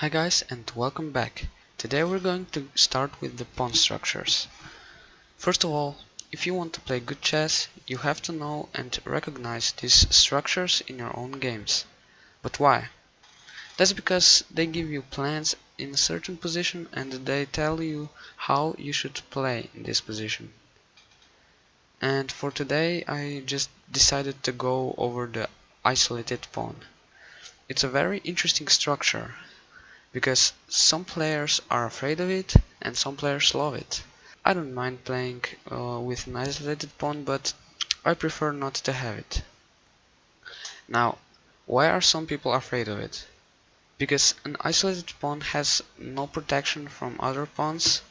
Hi guys and welcome back. Today we're going to start with the pawn structures. First of all, if you want to play good chess, you have to know and recognize these structures in your own games. But why? That's because they give you plans in a certain position and they tell you how you should play in this position. And for today I just decided to go over the isolated pawn. It's a very interesting structure because some players are afraid of it and some players love it. I don't mind playing with an isolated pawn, but I prefer not to have it. Now, why are some people afraid of it? Because an isolated pawn has no protection from other pawns,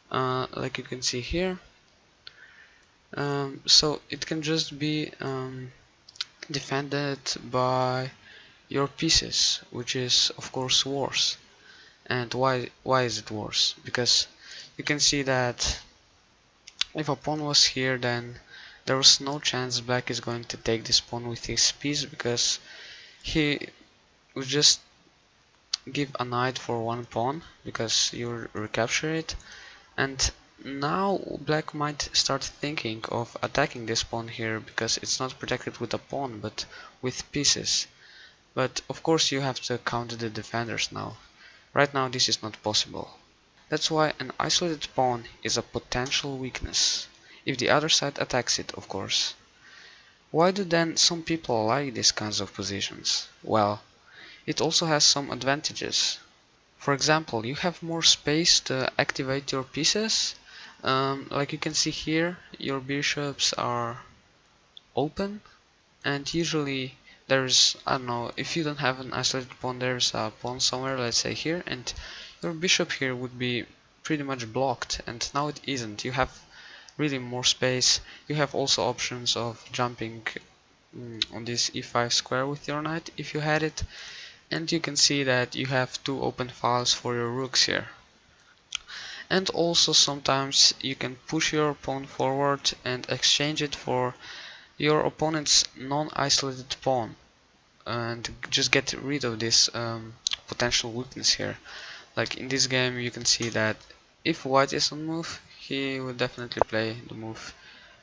like you can see here. So it can just be defended by your pieces, which is of course worse. And why is it worse? Because you can see that if a pawn was here, then there was no chance black is going to take this pawn with his piece, because he would just give a knight for one pawn because you recapture it, and now black might start thinking of attacking this pawn here because it's not protected with a pawn but with pieces. But of course you have to counter the defenders now. Right now this is not possible. That's why an isolated pawn is a potential weakness, if the other side attacks it, of course. Why do then some people like these kinds of positions? Well, it also has some advantages. For example, you have more space to activate your pieces. Like you can see here, your bishops are open, and usually there's, I don't know, if you don't have an isolated pawn, there's a pawn somewhere, let's say here, and your bishop here would be pretty much blocked, and now it isn't. You have really more space. You have also options of jumping on this e5 square with your knight if you had it, and you can see that you have two open files for your rooks here. And also sometimes you can push your pawn forward and exchange it for your opponent's non-isolated pawn and just get rid of this potential weakness here. Like in this game you can see that if white is on move, he will definitely play the move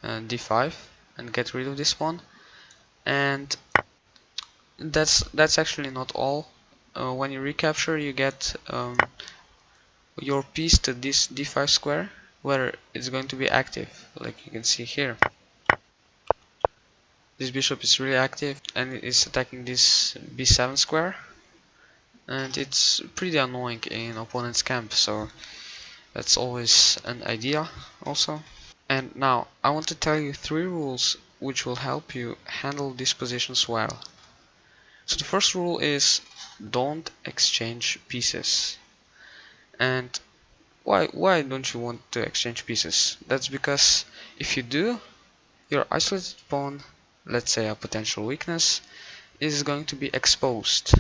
d5 and get rid of this pawn. And that's actually not all. When you recapture, you get your piece to this d5 square, where it's going to be active, like you can see here. This bishop is really active and it is attacking this b7 square, and it's pretty annoying in opponent's camp, so that's always an idea also. And now I want to tell you 3 rules which will help you handle these positions well. So the first rule is don't exchange pieces. And why don't you want to exchange pieces? That's because if you do, your isolated pawn, let's say a potential weakness, is going to be exposed.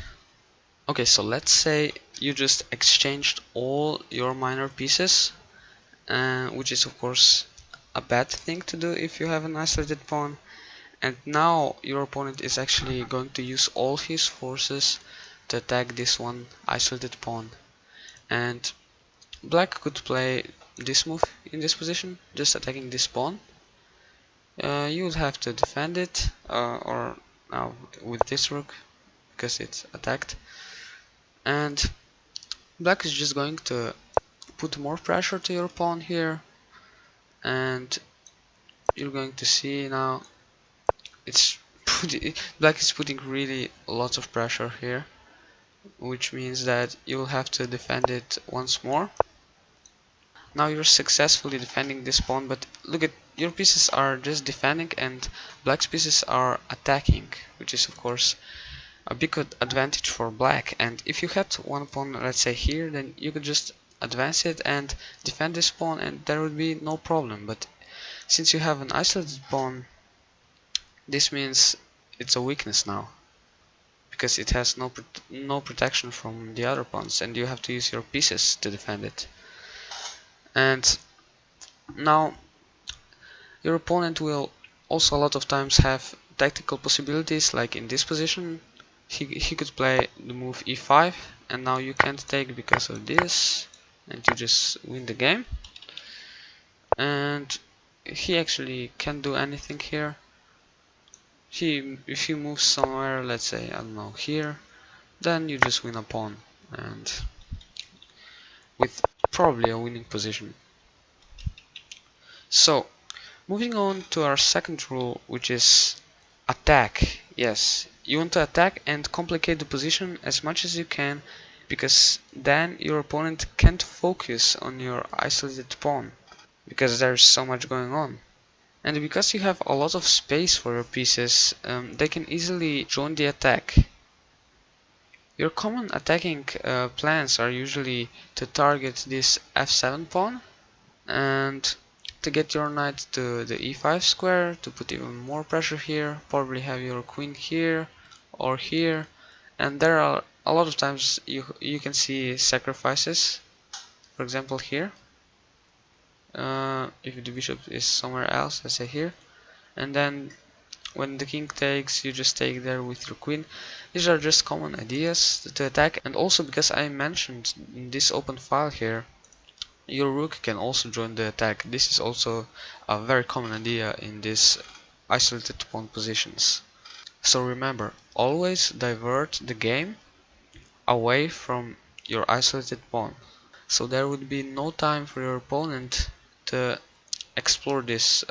Okay, so let's say you just exchanged all your minor pieces, which is of course a bad thing to do if you have an isolated pawn. And now your opponent is actually going to use all his forces to attack this one isolated pawn. And black could play this move in this position, just attacking this pawn. You would have to defend it, or now with this rook, because it's attacked. And black is just going to put more pressure to your pawn here, and you're going to see now it's black is putting really lots of pressure here, which means that you'll have to defend it once more. Now you're successfully defending this pawn, but look at your pieces are just defending and black's pieces are attacking, which is of course a big advantage for black. And if you had one pawn, let's say here, then you could just advance it and defend this pawn and there would be no problem. But since you have an isolated pawn, this means it's a weakness now, because it has no protection from the other pawns and you have to use your pieces to defend it. And now your opponent will also a lot of times have tactical possibilities, like in this position he could play the move e5 and now you can't take because of this, and you just win the game. And he actually can't do anything here. If he moves somewhere, let's say, I don't know, here, then you just win a pawn, and with probably a winning position. So, moving on to our second rule, which is attack. Yes, you want to attack and complicate the position as much as you can, because then your opponent can't focus on your isolated pawn, because there's so much going on. And because you have a lot of space for your pieces, they can easily join the attack. Your common attacking plans are usually to target this f7 pawn and to get your knight to the e5 square to put even more pressure here, probably have your queen here or here, and there are a lot of times you can see sacrifices, for example here, if the bishop is somewhere else, let's say here, and then when the king takes, you just take there with your queen. These are just common ideas to attack, and also because I mentioned in this open file here, your rook can also join the attack. This is also a very common idea in these isolated pawn positions. So remember, always divert the game away from your isolated pawn. So there would be no time for your opponent to explore this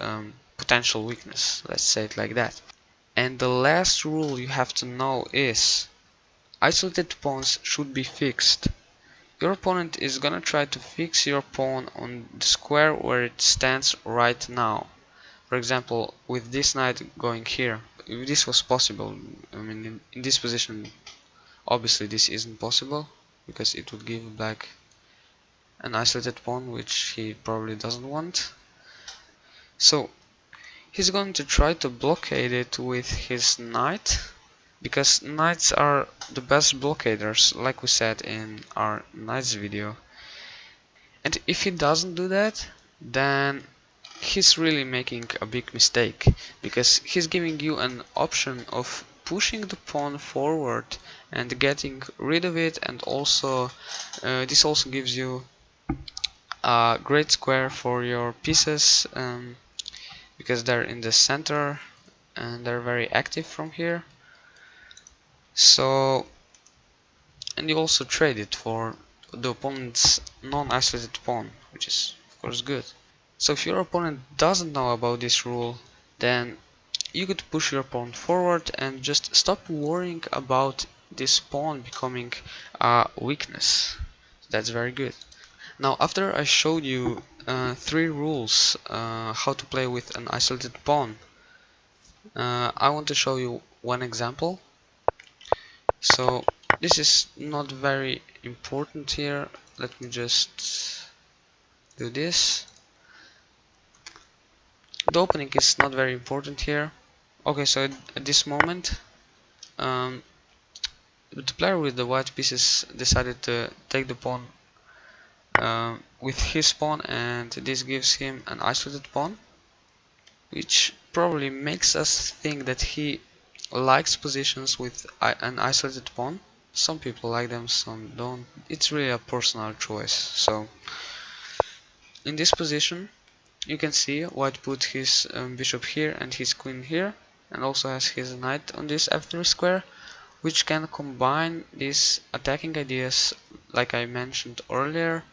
potential weakness, let's say it like that. And the last rule you have to know is isolated pawns should be fixed. Your opponent is gonna try to fix your pawn on the square where it stands right now. For example, with this knight going here. If this was possible, I mean in this position, obviously this isn't possible because it would give black an isolated pawn which he probably doesn't want. So he's going to try to blockade it with his knight, because knights are the best blockaders, like we said in our knights video. And if he doesn't do that, then he's really making a big mistake, because he's giving you an option of pushing the pawn forward and getting rid of it, and also this also gives you a great square for your pieces, because they're in the center and they're very active from here. So, and you also trade it for the opponent's non-isolated pawn, which is of course good. So if your opponent doesn't know about this rule, then you could push your pawn forward and just stop worrying about this pawn becoming a weakness. That's very good. Now, after I showed you 3 rules how to play with an isolated pawn, I want to show you one example. So this is not very important here. Let me just do this. The opening is not very important here. Okay, so at this moment, the player with the white pieces decided to take the pawn with his pawn, and this gives him an isolated pawn, which probably makes us think that he likes positions with an isolated pawn. Some people like them, some don't. It's really a personal choice. So in this position, you can see white put his bishop here and his queen here, and also has his knight on this f3 square, which can combine these attacking ideas like I mentioned earlier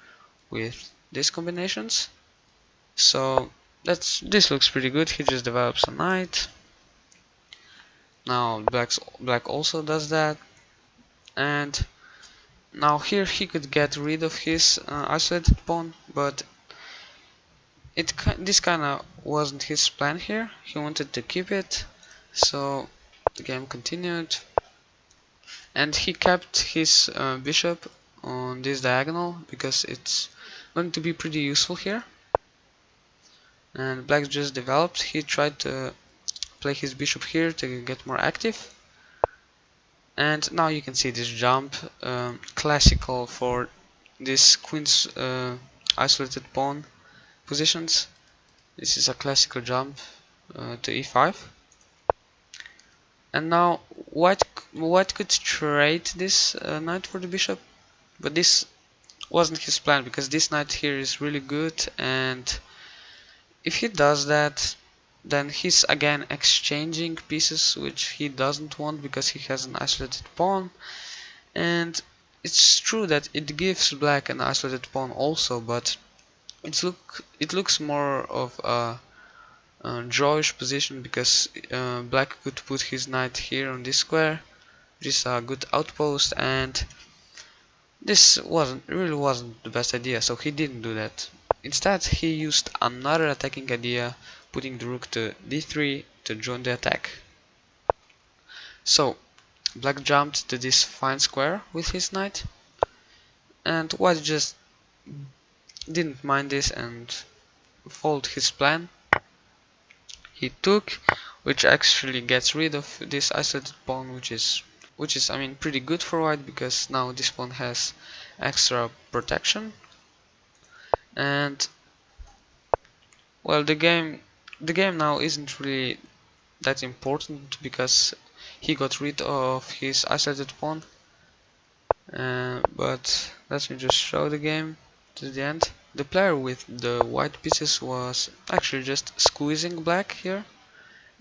with these combinations. So this looks pretty good. He just develops a knight. Now black also does that, and now here he could get rid of his isolated pawn, but this kinda wasn't his plan here. He wanted to keep it, so the game continued, and he kept his bishop on this diagonal because it's going to be pretty useful here. And black just developed. He tried to play his bishop here to get more active, and now you can see this jump, classical for this queen's isolated pawn positions. This is a classical jump to e5, and now white could trade this knight for the bishop, But this wasn't his plan, because this knight here is really good, and if he does that, then he's again exchanging pieces which he doesn't want because he has an isolated pawn. And it's true that it gives black an isolated pawn also, but it looks more of a drawish position, because black could put his knight here on this square, which is a good outpost, and this really wasn't the best idea, so he didn't do that. Instead, he used another attacking idea, putting the rook to d3 to join the attack. So black jumped to this fine square with his knight, and white just didn't mind this and followed his plan. He took, which actually gets rid of this isolated pawn, which is I mean pretty good for white, because now this pawn has extra protection. And well, the game now isn't really that important, because he got rid of his isolated pawn. But let me just show the game to the end. The player with the white pieces was actually just squeezing black here.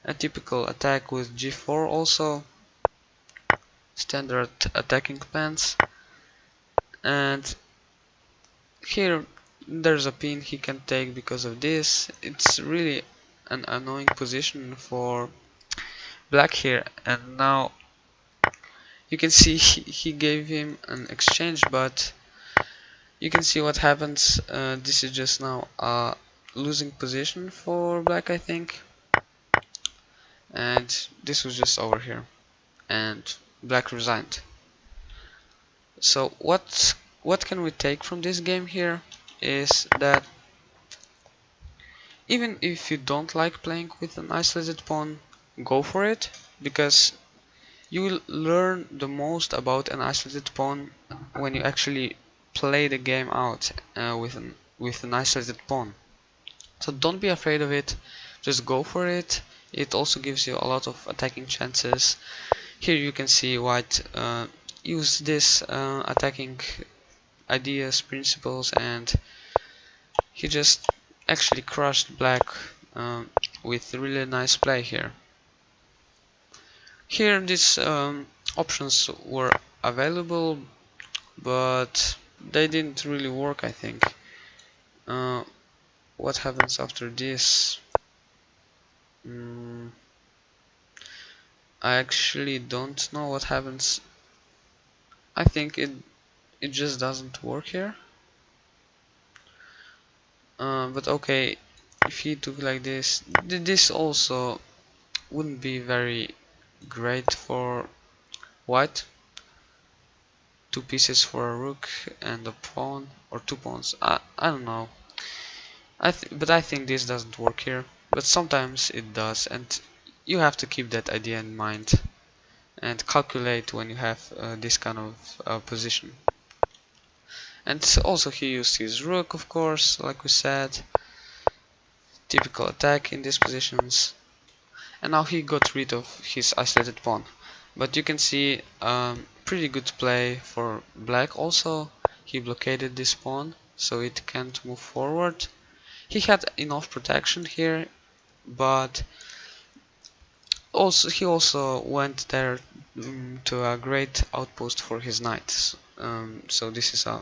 A typical attack with g4 also. Standard attacking plans. And here there's a pin he can take because of this. It's really an annoying position for black here, and now you can see he gave him an exchange, but you can see what happens. This is just now a losing position for black, I think, and this was just over here, and black resigned. So what can we take from this game here is that even if you don't like playing with an isolated pawn, go for it, because you will learn the most about an isolated pawn when you actually play the game out with an isolated pawn. So don't be afraid of it, just go for it. It also gives you a lot of attacking chances. Here you can see white use this attacking ideas, principles, and he just actually crushed black with really nice play here. Here these options were available, but they didn't really work, I think. Uh, what happens after this? Mm, I actually don't know what happens. I think it just doesn't work here. But okay, if he took like this, this also wouldn't be very great for white. Two pieces for a rook and a pawn, or two pawns. I don't know. But I think this doesn't work here. But sometimes it does, and you have to keep that idea in mind and calculate when you have this kind of position. And also he used his rook, of course, like we said. Typical attack in these positions. And now he got rid of his isolated pawn. But you can see pretty good play for black also. He blockaded this pawn, so it can't move forward. He had enough protection here, but he also went there to a great outpost for his knight. So this is a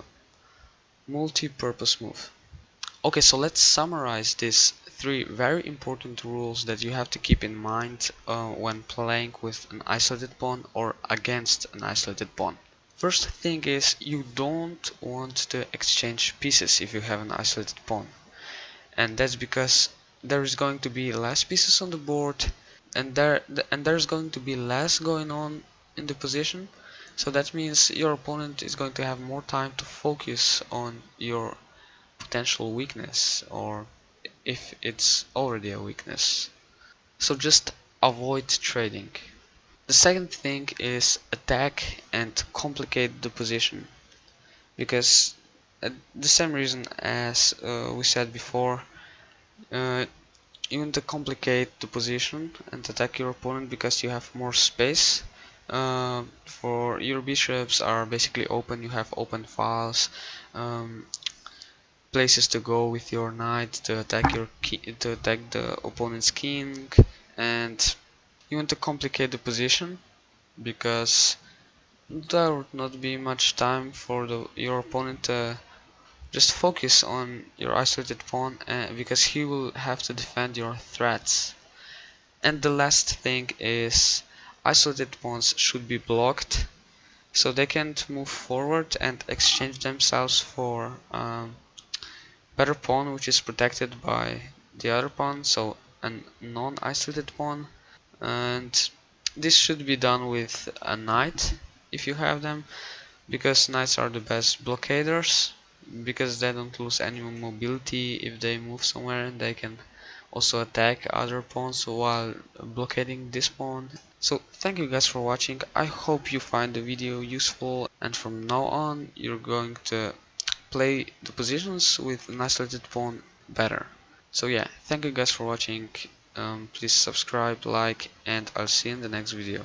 multi-purpose move. Okay, so let's summarize these three very important rules that you have to keep in mind when playing with an isolated pawn or against an isolated pawn. First thing is, you don't want to exchange pieces if you have an isolated pawn, and that's because there is going to be less pieces on the board, and there's going to be less going on in the position. So that means your opponent is going to have more time to focus on your potential weakness, or if it's already a weakness. So just avoid trading. The second thing is attack and complicate the position, because the same reason as we said before, uh, you want to complicate the position and attack your opponent because you have more space, For your bishops are basically open. You have open files, um, places to go with your knight to attack to attack the opponent's king, and you want to complicate the position because there would not be much time for your opponent to just focus on your isolated pawn, because he will have to defend your threats. And the last thing is isolated pawns should be blocked so they can't move forward and exchange themselves for better pawn which is protected by the other pawn, so a non-isolated pawn. And this should be done with a knight if you have them, because knights are the best blockaders, because they don't lose any mobility. If they move somewhere, they can also attack other pawns while blockading this pawn. So thank you guys for watching. I hope you find the video useful, and from now on you're going to play the positions with an isolated pawn better. So yeah, thank you guys for watching. Please subscribe, like, and I'll see you in the next video.